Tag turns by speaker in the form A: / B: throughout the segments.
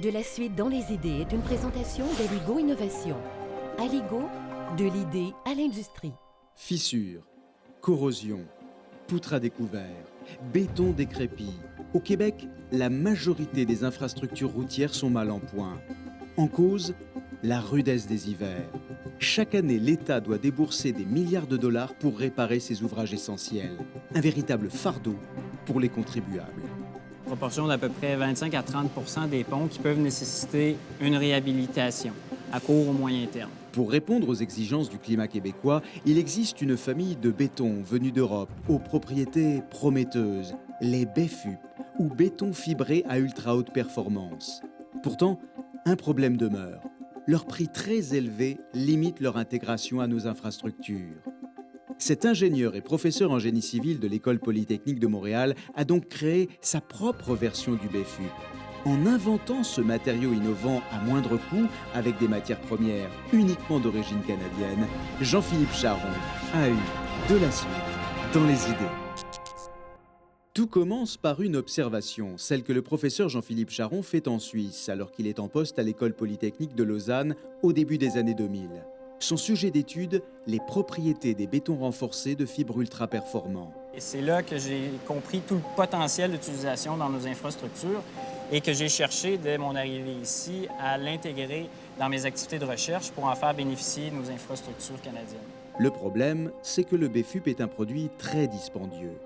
A: De la suite dans les idées est une présentation d'Aligo Innovation. Aligo, de l'idée à l'industrie.
B: Fissures, corrosion, poutres à découvert, béton décrépit. Au Québec, la majorité des infrastructures routières sont mal en point. En cause, la rudesse des hivers. Chaque année, l'État doit débourser des milliards de dollars pour réparer ces ouvrages essentiels. Un véritable fardeau pour les contribuables.
C: Proportion d'à peu près 25 à 30 des ponts qui peuvent nécessiter une réhabilitation à court ou moyen terme.
B: Pour répondre aux exigences du climat québécois, il existe une famille de béton venus d'Europe aux propriétés prometteuses, les BFUP, ou béton fibré à ultra haute performance. Pourtant, un problème demeure. Leur prix très élevé limite leur intégration à nos infrastructures. Cet ingénieur et professeur en génie civil de l'École polytechnique de Montréal a donc créé sa propre version du BFUP. En inventant ce matériau innovant à moindre coût, avec des matières premières uniquement d'origine canadienne, Jean-Philippe Charron a eu de la suite dans les idées. Tout commence par une observation, celle que le professeur Jean-Philippe Charron fait en Suisse, alors qu'il est en poste à l'École polytechnique de Lausanne au début des années 2000. Son sujet d'étude, les propriétés des bétons renforcés de fibres ultra performants.
C: Et c'est là que j'ai compris tout le potentiel d'utilisation dans nos infrastructures et que j'ai cherché, dès mon arrivée ici, à l'intégrer dans mes activités de recherche pour en faire bénéficier nos infrastructures canadiennes.
B: Le problème, c'est que le BFUP est un produit très dispendieux.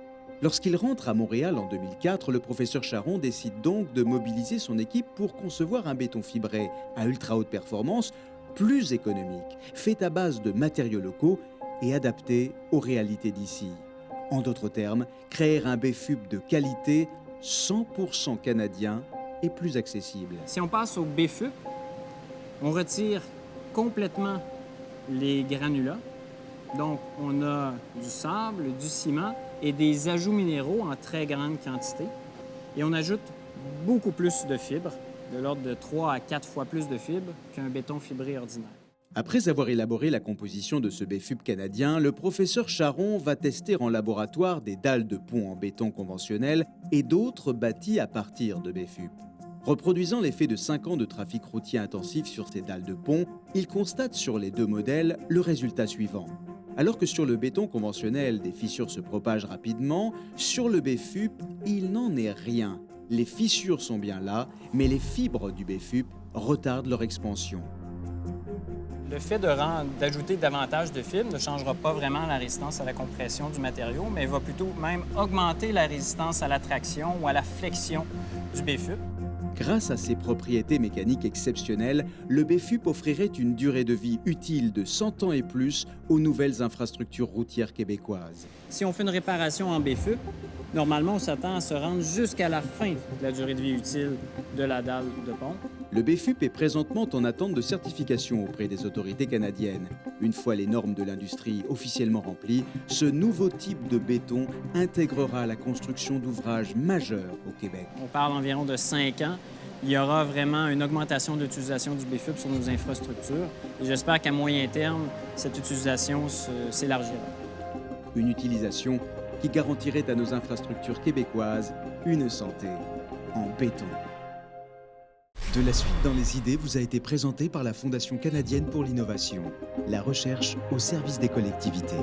B: Lorsqu'il rentre à Montréal en 2004, le professeur Charron décide donc de mobiliser son équipe pour concevoir un béton fibré à ultra haute performance, plus économique, fait à base de matériaux locaux et adapté aux réalités d'ici. En d'autres termes, créer un BFUP de qualité 100% canadien et plus accessible.
C: Si on passe au BFUP, on retire complètement les granulats. Donc, on a du sable, du ciment et des ajouts minéraux en très grande quantité. Et on ajoute beaucoup plus de fibres, de l'ordre de 3 à 4 fois plus de fibres qu'un béton fibré ordinaire.
B: Après avoir élaboré la composition de ce BFUP canadien, le professeur Charron va tester en laboratoire des dalles de pont en béton conventionnel et d'autres bâties à partir de BFUP. Reproduisant l'effet de 5 ans de trafic routier intensif sur ces dalles de pont, il constate sur les deux modèles le résultat suivant. Alors que sur le béton conventionnel, des fissures se propagent rapidement, sur le BFUP, il n'en est rien. Les fissures sont bien là, mais les fibres du BFUP retardent leur expansion.
C: Le fait d'ajouter davantage de fibres ne changera pas vraiment la résistance à la compression du matériau, mais va plutôt même augmenter la résistance à la traction ou à la flexion du BFUP.
B: Grâce à ses propriétés mécaniques exceptionnelles, le BFUP offrirait une durée de vie utile de 100 ans et plus aux nouvelles infrastructures routières québécoises.
C: Si on fait une réparation en BFUP, normalement, on s'attend à se rendre jusqu'à la fin de la durée de vie utile de la dalle de pont.
B: Le BFUP est présentement en attente de certification auprès des autorités canadiennes. Une fois les normes de l'industrie officiellement remplies, ce nouveau type de béton intégrera la construction d'ouvrages majeurs au Québec.
C: On parle environ de 5 ans. Il y aura vraiment une augmentation d'utilisation du BFUP sur nos infrastructures. Et j'espère qu'à moyen terme, cette utilisation s'élargira.
B: Une utilisation qui garantirait à nos infrastructures québécoises une santé en béton. De la suite dans les idées vous a été présentée par la Fondation canadienne pour l'innovation, la recherche au service des collectivités.